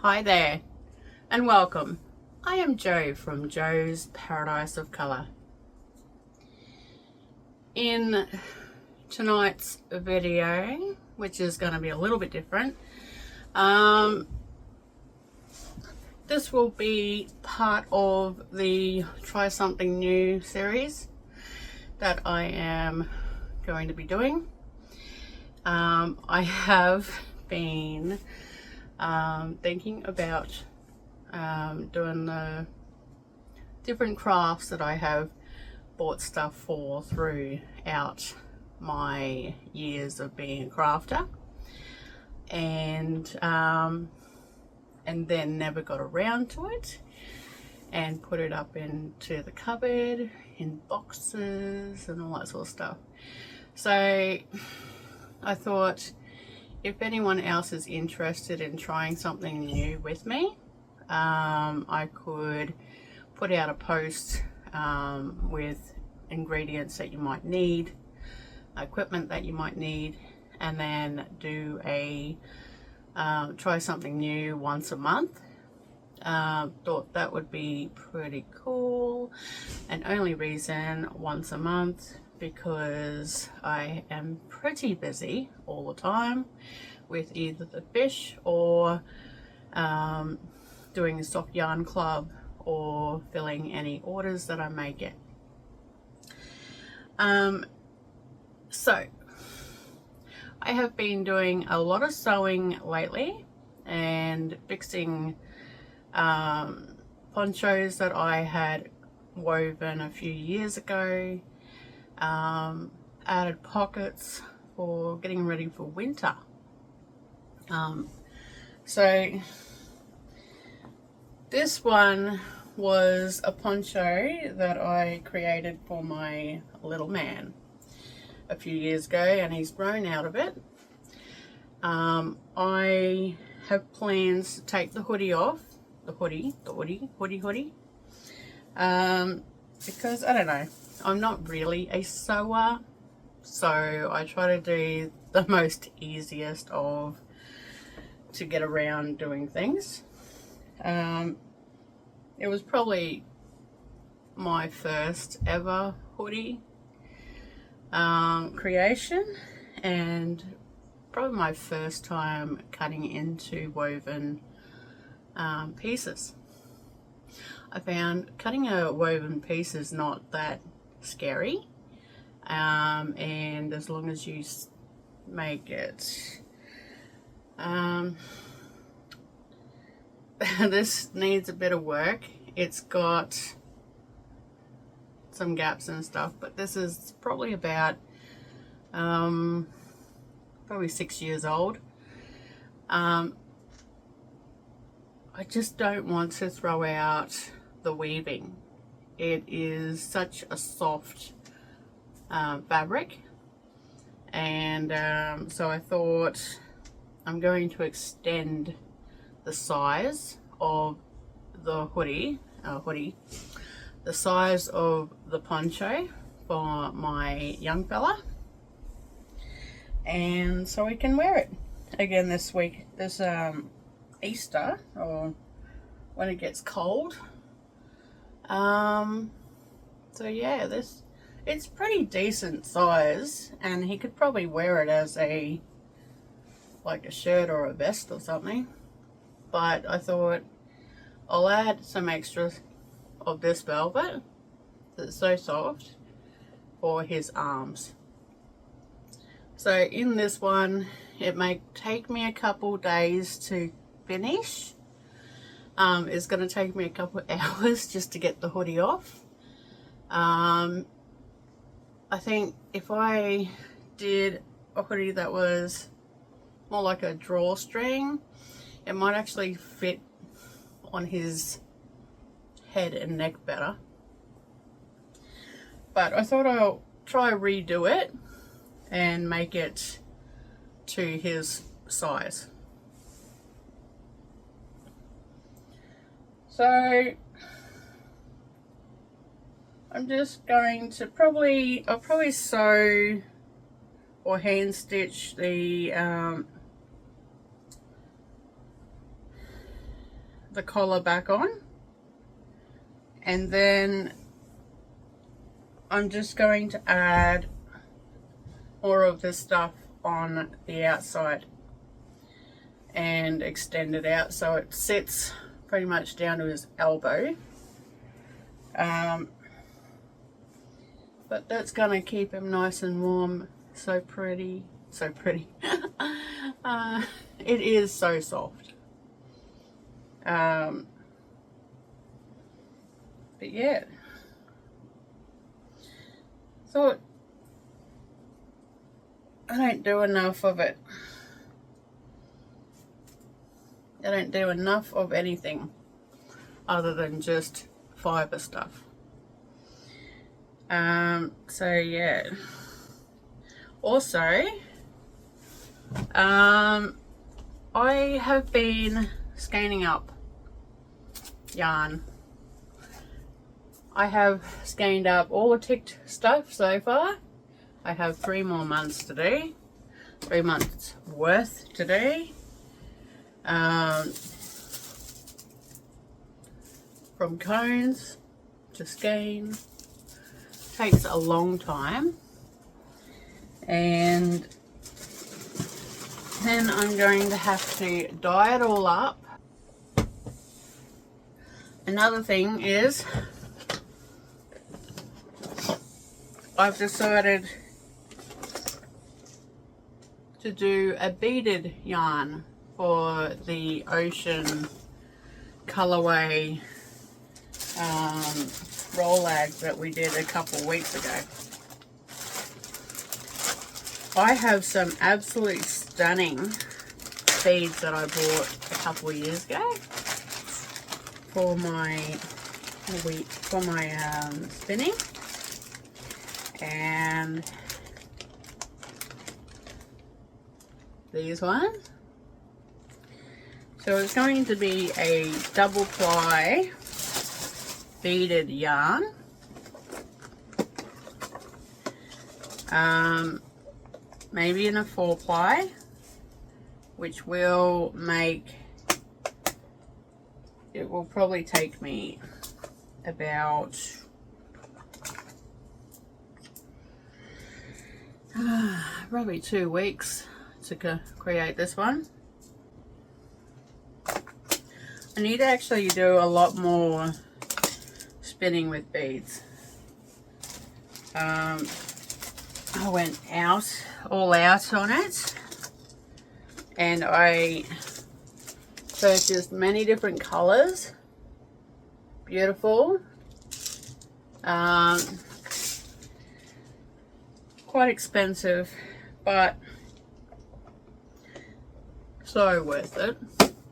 Hi there and welcome. I am Jo from Jo's Paradise of Colour. In tonight's video, which is going to be a little bit different, this will be part of the Try Something New series that I am going to be doing. I have been thinking about doing the different crafts that I have bought stuff for throughout my years of being a crafter, and then never got around to it and put it up into the cupboard in boxes and all that sort of stuff. So I thought, if anyone else is interested in trying something new with me, I could put out a post with ingredients that you might need, equipment that you might need, and then do a try something new once a month. Thought that would be pretty cool, and only reason once a month because I am pretty busy all the time with either the fish or doing a soft yarn club or filling any orders that I may get. So I have been doing a lot of sewing lately and fixing ponchos that I had woven a few years ago. Added pockets for getting ready for winter. So this one was a poncho that I created for my little man a few years ago, and he's grown out of it. I have plans to take the hoodie off, hoodie, because I don't know, I'm not really a sewer, so I try to do the most easiest to get around doing things. It was probably my first ever hoodie creation, and probably my first time cutting into woven pieces. I found cutting a woven piece is not that scary, and as long as you make it this needs a bit of work. It's got some gaps and stuff, but this is probably about probably 6 years old. I just don't want to throw out the weaving. It is such a soft fabric, and so I thought I'm going to extend the size of the hoodie, the size of the poncho for my young fella, and so we can wear it again this week, this Easter, or when it gets cold. So yeah, it's pretty decent size, and he could probably wear it as like a shirt or a vest or something. But I thought I'll add some extra of this velvet that's so soft for his arms. So in this one, it may take me a couple days to finish. It's going to take me a couple hours just to get the hoodie off. I think if I did a hoodie that was more like a drawstring, it might actually fit on his head and neck better. But I thought I'll try redo it and make it to his size. So I'm just going to I'll probably sew or hand stitch the the collar back on, and then I'm just going to add more of this stuff on the outside and extend it out so it sits pretty much down to his elbow. But that's gonna keep him nice and warm. So pretty, so pretty. It is so soft. But yeah, thought I don't do enough of it. I don't do enough of anything other than just fiber stuff. So yeah. Also, I have been scanning up yarn. I have scanned up all the ticked stuff so far. I have 3 more months to do. 3 months worth to do. From cones to skein takes a long time, and then I'm going to have to dye it all up. Another thing is I've decided to do a beaded yarn for the ocean colorway roll lag that we did a couple weeks ago. I have some absolutely stunning beads that I bought a couple of years ago for my spinning, and these ones. So it's going to be a double ply beaded yarn. Maybe in a 4 ply, which will make, it will probably take me about probably 2 weeks to create this one. I need to actually do a lot more spinning with beads. I went all out on it, and I purchased many different colors. Beautiful. Quite expensive, but so worth it.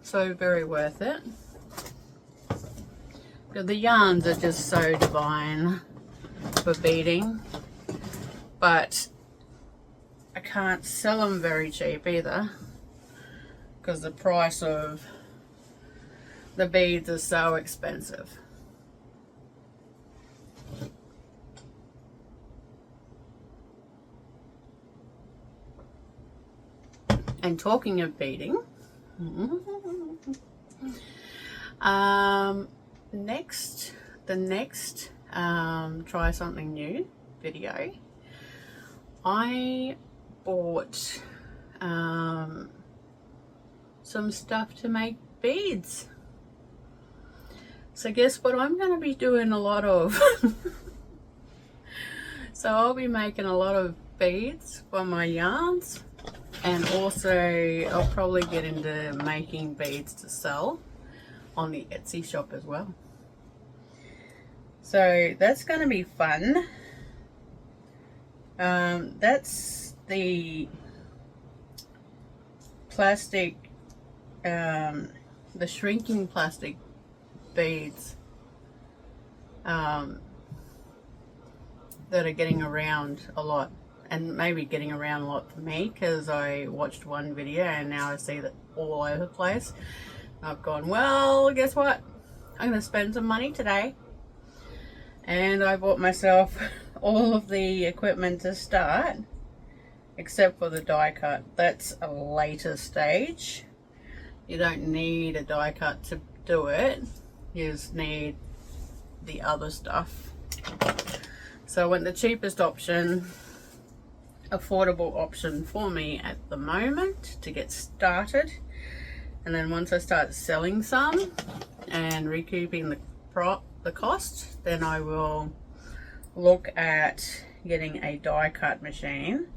So very worth it. The yarns are just so divine for beading, but I can't sell them very cheap either because the price of the beads are so expensive. And talking of beading, the next try something new video, I bought some stuff to make beads. So guess what I'm going to be doing a lot of? So I'll be making a lot of beads for my yarns, and also I'll probably get into making beads to sell on the Etsy shop as well. So that's going to be fun. That's the plastic, the shrinking plastic beads that are getting around a lot, and maybe getting around a lot for me because I watched one video and now I see that all over the place. I've gone, well, guess what? I'm going to spend some money today. And I bought myself all of the equipment to start, except for the die cut. That's a later stage. You don't need a die cut do it, you just need the other stuff. So I went the cheapest option, affordable option for me at the moment to get started, and then once I start selling some and recouping the cost, then I will look at getting a die cut machine,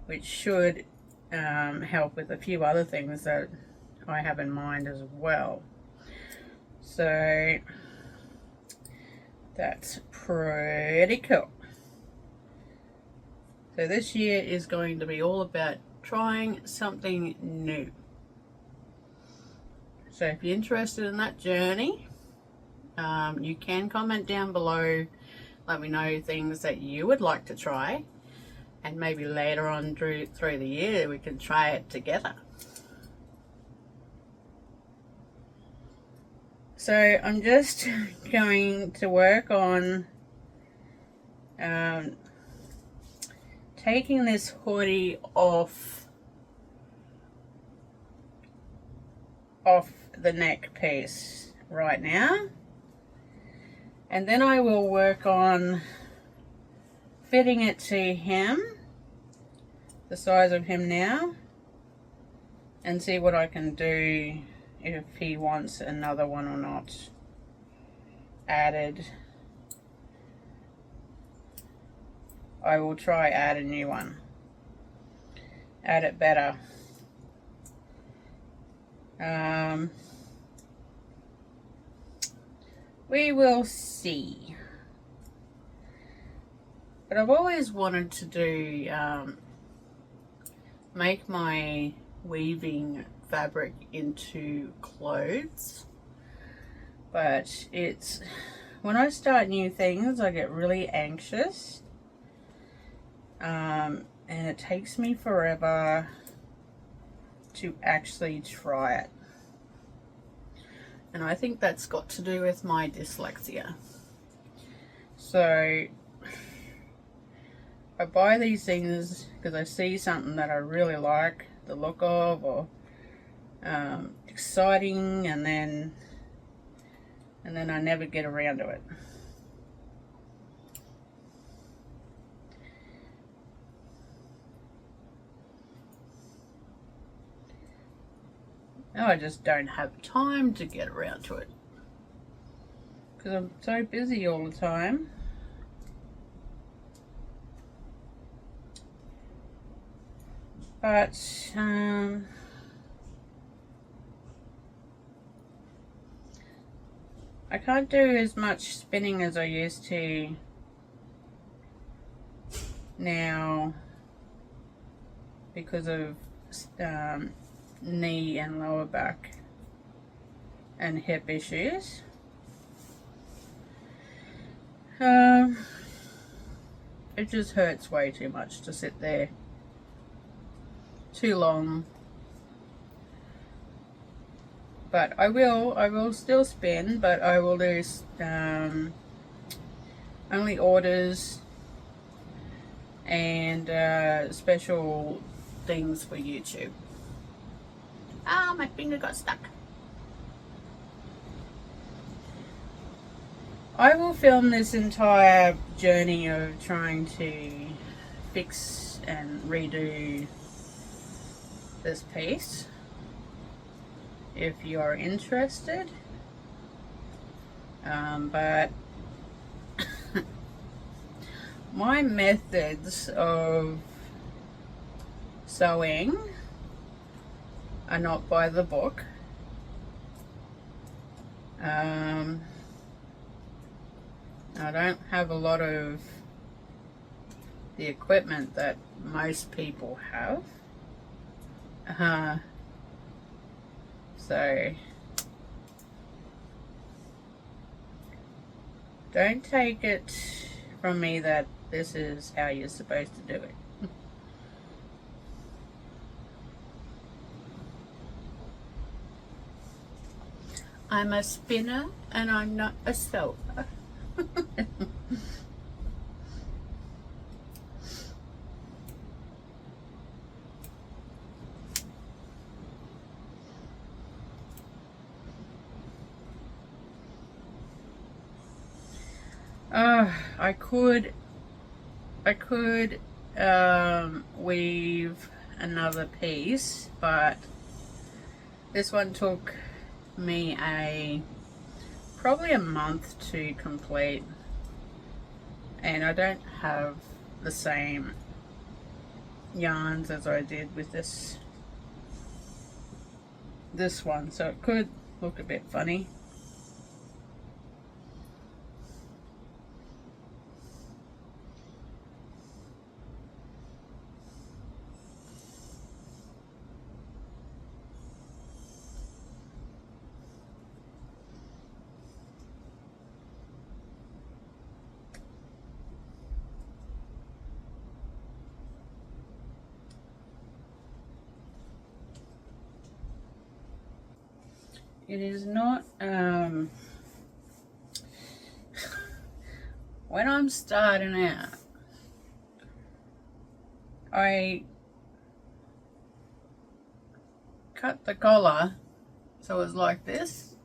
which should help with a few other things that I have in mind as well. So that's pretty cool. So this year is going to be all about trying something new. So if you're interested in that journey, you can comment down below. Let me know things that you would like to try, and maybe later on through the year we can try it together. So I'm just going to work on taking this hoodie off the neck piece right now, and then I will work on fitting it to him, the size of him now, and see what I can do if he wants another one or not added. I will try add a new one, add it better. We will see. But I've always wanted to do make my weaving fabric into clothes, but it's when I start new things I get really anxious, and it takes me forever to actually try it, and I think that's got to do with my dyslexia. So I buy these things because I see something that I really like the look of, or exciting, and then I never get around to it. Now I just don't have time to get around to it because I'm so busy all the time. But I can't do as much spinning as I used to now because of knee and lower back and hip issues. It just hurts way too much to sit there too long. But I will still spin, but I will do only orders and special things for YouTube. Ah, my finger got stuck. I will film this entire journey of trying to fix and redo this piece if you are interested, but my methods of sewing are not by the book. I don't have a lot of the equipment that most people have. So don't take it from me that this is how you're supposed to do it. I'm a spinner and I'm not a sewer. I could weave another piece, but this one took me probably a month to complete, and I don't have the same yarns as I did with this one, so it could look a bit funny. It is not, when I'm starting out, I cut the collar so it's like this.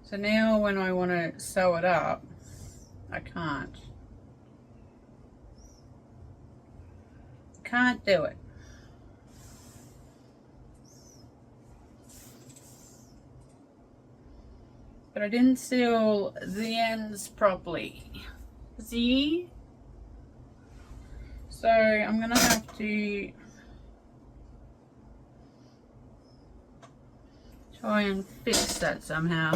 So now when I want to sew it up, I can't do it. But I didn't seal the ends properly. See? So I'm gonna have to try and fix that somehow.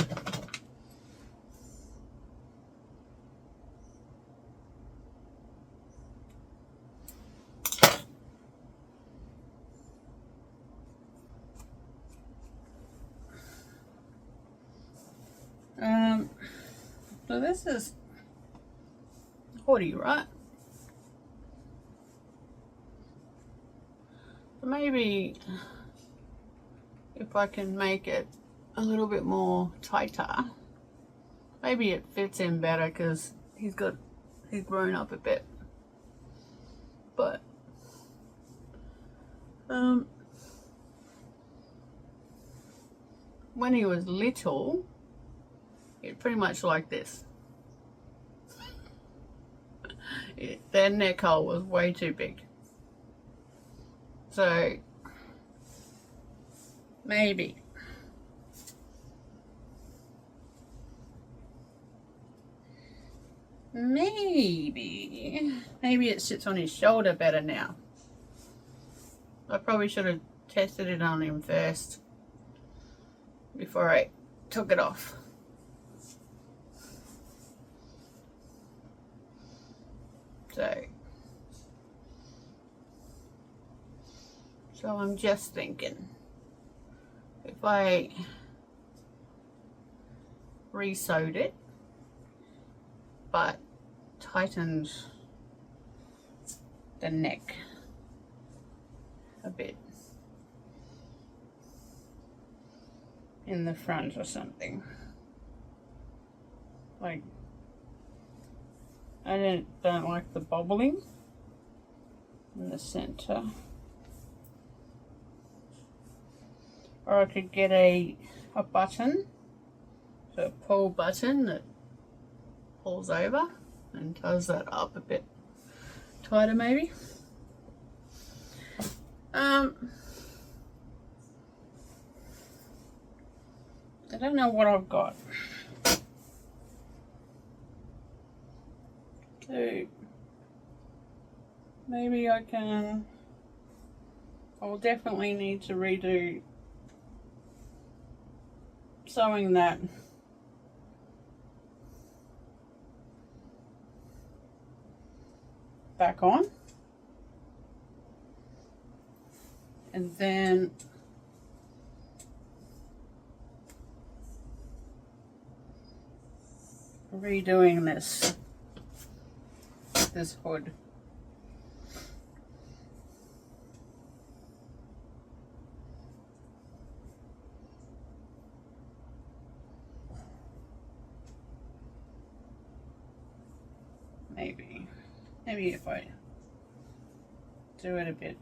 So this is hoodie, right? So maybe if I can make it a little bit more tighter, maybe it fits in better because he's grown up a bit. But when he was little, it pretty much like this. Their neck hole was way too big. So maybe it sits on his shoulder better now. I probably should have tested it on him first before I took it off. So I'm just thinking, if I re-sewed it but tightened the neck a bit in the front or something. Like, I don't like the bobbling in the center. Or I could get a button, so a pull button that pulls over and does that up a bit tighter maybe. I don't know what I've got. So maybe I'll definitely need to redo sewing that back on, and then redoing this hood. Maybe if I do it a bit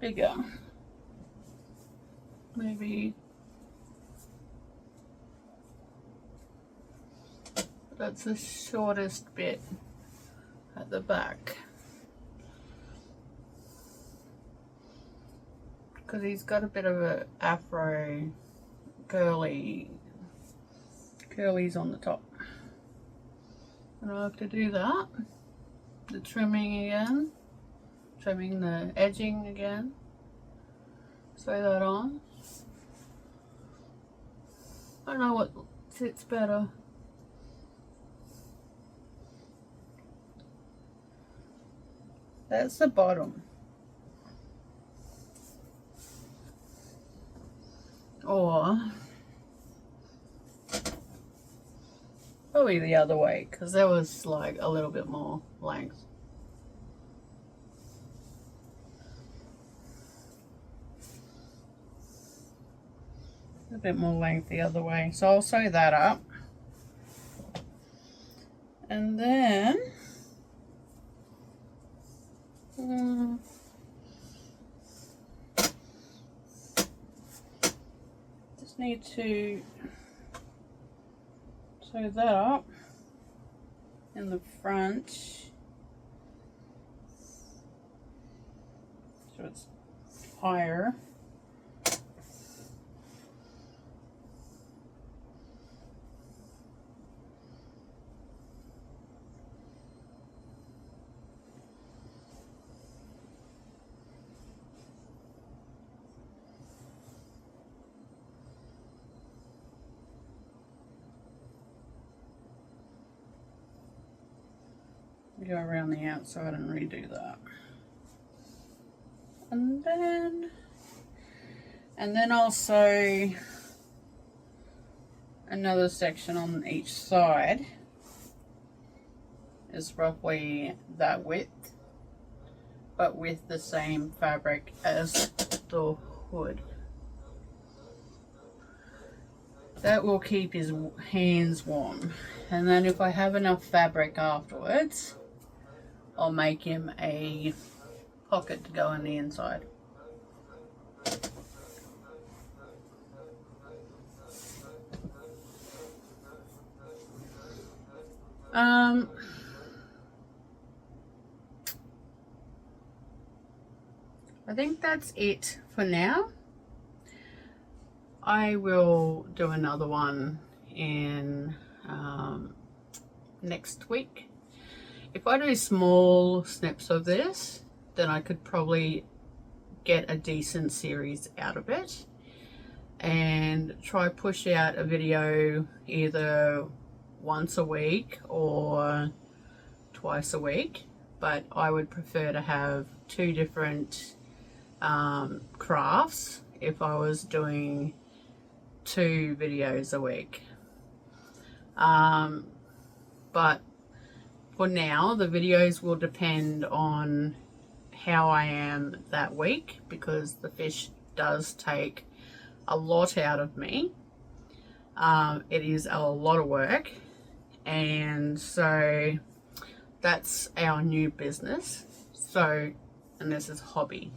bigger, maybe that's the shortest bit at the back, because he's got a bit of a afro curlies on the top, and I have to do that, the trimming again, trimming the edging again, sew that on. I don't know what fits better. That's the bottom. Or probably the other way, because there was like a little bit more length. A bit more length the other way. So I'll sew that up. And then just need to sew that up in the front so it's higher. Go around the outside and redo that, and then I'll sew another section on each side. Is roughly that width, but with the same fabric as the hood. That will keep his hands warm, and then if I have enough fabric afterwards, I'll make him a pocket to go on the inside. I think that's it for now. I will do another one in next week. If I do small snips of this, then I could probably get a decent series out of it and try push out a video either once a week or twice a week, but I would prefer to have two different crafts if I was doing 2 videos a week. But for now, the videos will depend on how I am that week, because the fish does take a lot out of me. It is a lot of work, and so that's our new business. So, and this is hobby.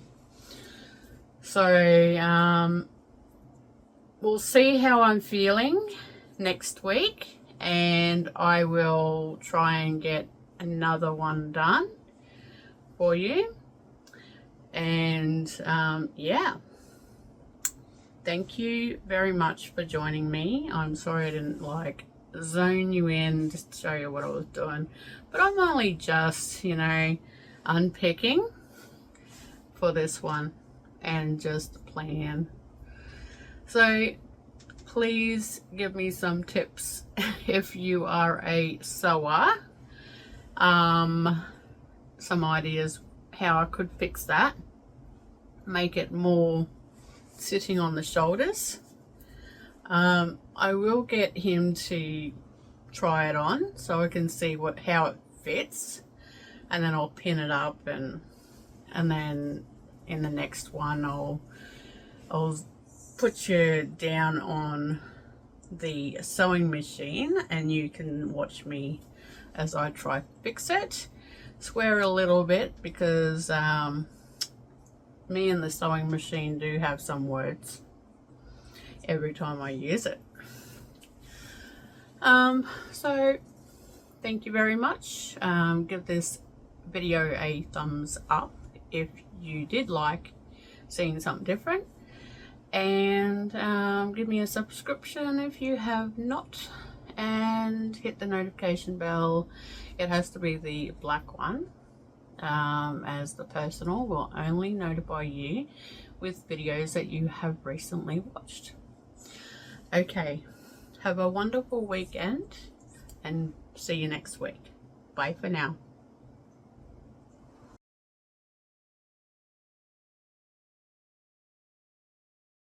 So we'll see how I'm feeling next week, and I will try and get another one done for you. And yeah, thank you very much for joining me. I'm sorry I didn't like zone you in just to show you what I was doing, but I'm only just, you know, unpicking for this one and just plan. So please give me some tips if you are a sewer, some ideas how I could fix that, make it more sitting on the shoulders. I will get him to try it on so I can see how it fits, and then I'll pin it up, and then in the next one I'll put you down on the sewing machine and you can watch me as I try to fix it. Swear a little bit because me and the sewing machine do have some words every time I use it. So thank you very much. Give this video a thumbs up if you did like seeing something different, and give me a subscription if you have not, and hit the notification bell. It has to be the black one, as the personal will only notify you with videos that you have recently watched. Okay, have a wonderful weekend and see you next week. Bye for now.